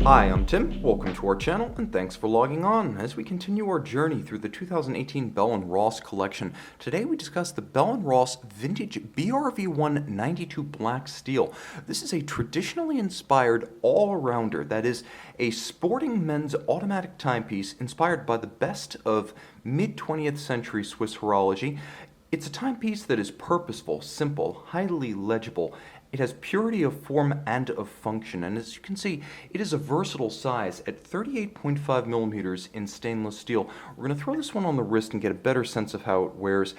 Hi, I'm Tim. Welcome to our channel and thanks for logging on. As we continue our journey through the 2018 Bell & Ross collection, today we discuss the Bell & Ross Vintage BRV192 Black Steel. This is a traditionally inspired all-arounder that is a sporting men's automatic timepiece inspired by the best of mid-20th century Swiss horology. It's a timepiece that is purposeful, simple, highly legible. It has purity of form and of function, and as you can see, it is a versatile size at 38.5 millimeters in stainless steel. We're going to throw this one on the wrist and get a better sense of how it wears.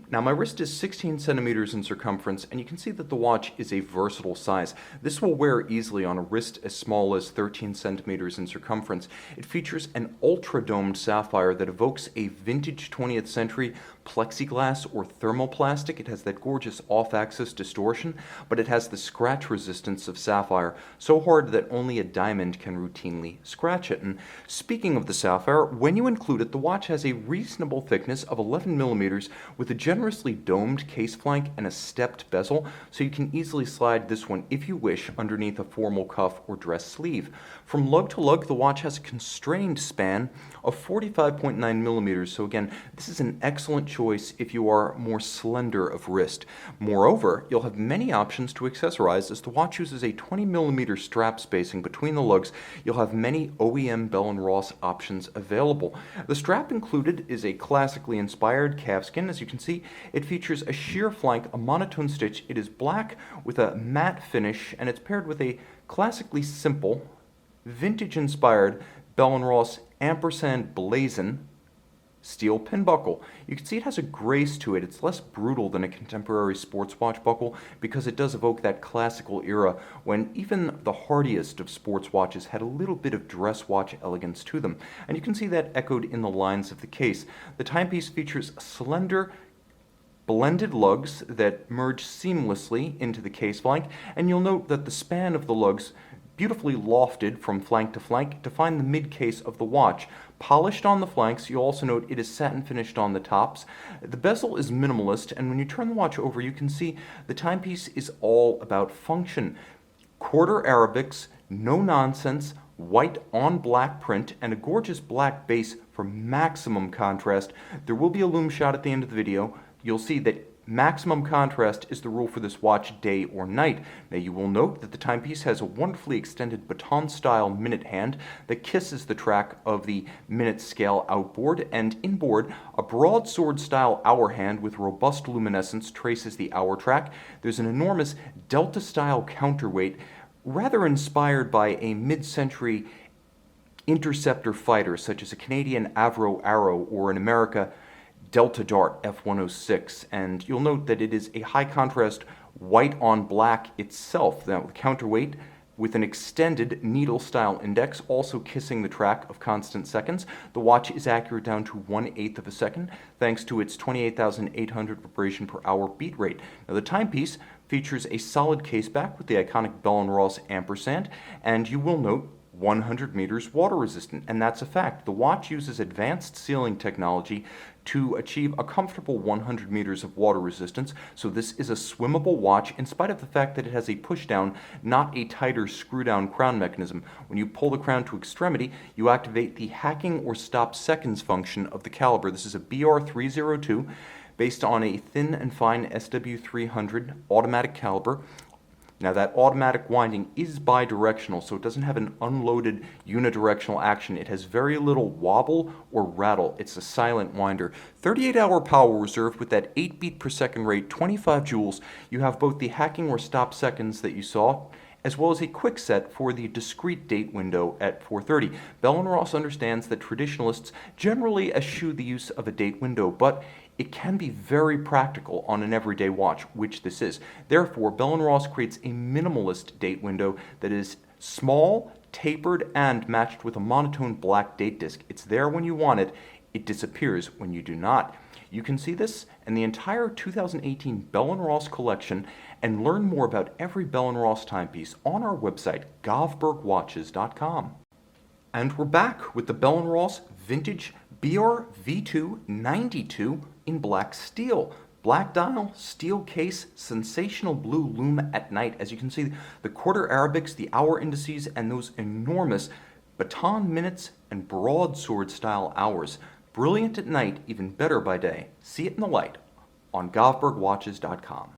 Now, my wrist is 16 centimeters in circumference, and you can see that the watch is a versatile size. This will wear easily on a wrist as small as 13 centimeters in circumference. It features an ultra-domed sapphire that evokes a vintage 20th century plexiglass or thermoplastic. It has that gorgeous off-axis distortion, but it has the scratch resistance of sapphire, so hard that only a diamond can routinely scratch it. And speaking of the sapphire, when you include it, the watch has a reasonable thickness of 11 millimeters with a generously domed case flank and a stepped bezel, so you can easily slide this one, if you wish, underneath a formal cuff or dress sleeve. From lug to lug, the watch has a constrained span of 45.9 millimeters, so again, this is an excellent choice if you are more slender of wrist. Moreover, you'll have many options to accessorize, as the watch uses a 20 millimeter strap spacing between the lugs. You'll have many OEM Bell & Ross options available. The strap included is a classically inspired calfskin. As you can see, it features a sheer flank, a monotone stitch. It is black with a matte finish, and it's paired with a classically simple, vintage-inspired Bell & Ross ampersand blazon steel pin buckle. You can see it has a grace to it. It's less brutal than a contemporary sports watch buckle because it does evoke that classical era when even the hardiest of sports watches had a little bit of dress watch elegance to them. And you can see that echoed in the lines of the case. The timepiece features slender blended lugs that merge seamlessly into the case flank, and you'll note that the span of the lugs beautifully lofted from flank to flank define the mid-case of the watch. Polished on the flanks, you'll also note it is satin finished on the tops. The bezel is minimalist, and when you turn the watch over, you can see the timepiece is all about function. Quarter Arabics, no nonsense, white on black print, and a gorgeous black base for maximum contrast. There will be a loom shot at the end of the video. You'll see that maximum contrast is the rule for this watch, day or night. Now, you will note that the timepiece has a wonderfully extended baton-style minute hand that kisses the track of the minute scale outboard, and inboard, a broadsword-style hour hand with robust luminescence traces the hour track. There's an enormous delta-style counterweight, rather inspired by a mid-century interceptor fighter, such as a Canadian Avro Arrow or in America, Delta Dart F-106, and you'll note that it is a high contrast white on black itself. Now, the counterweight with an extended needle style index, also kissing the track of constant seconds. The watch is accurate down to 1/8 of a second, thanks to its 28,800 vibration per hour beat rate. Now, the timepiece features a solid case back with the iconic Bell & Ross ampersand, and you will note 100 meters water resistant, and that's a fact. The watch uses advanced sealing technology to achieve a comfortable 100 meters of water resistance, so this is a swimmable watch in spite of the fact that it has a push-down, not a tighter screw-down crown mechanism. When you pull the crown to extremity, you activate the hacking or stop seconds function of the caliber. This is a BR302 based on a thin and fine SW300 automatic caliber. Now, that automatic winding is bidirectional, so it doesn't have an unloaded unidirectional action. It has very little wobble or rattle. It's a silent winder. 38-hour power reserve with that 8 beat per second rate, 25 joules. You have both the hacking or stop seconds that you saw, as well as a quick set for the discrete date window at 4:30. Bell & Ross understands that traditionalists generally eschew the use of a date window, but it can be very practical on an everyday watch, which this is. Therefore, Bell & Ross creates a minimalist date window that is small, tapered, and matched with a monotone black date disc. It's there when you want it. It disappears when you do not. You can see this and the entire 2018 Bell & Ross collection and learn more about every Bell & Ross timepiece on our website, govbergwatches.com. And we're back with the Bell & Ross Vintage BRV192 in black steel. Black dial, steel case, sensational blue lume at night. As you can see, the quarter Arabics, the hour indices, and those enormous baton minutes and broadsword style hours. Brilliant at night, even better by day. See it in the light on govbergwatches.com.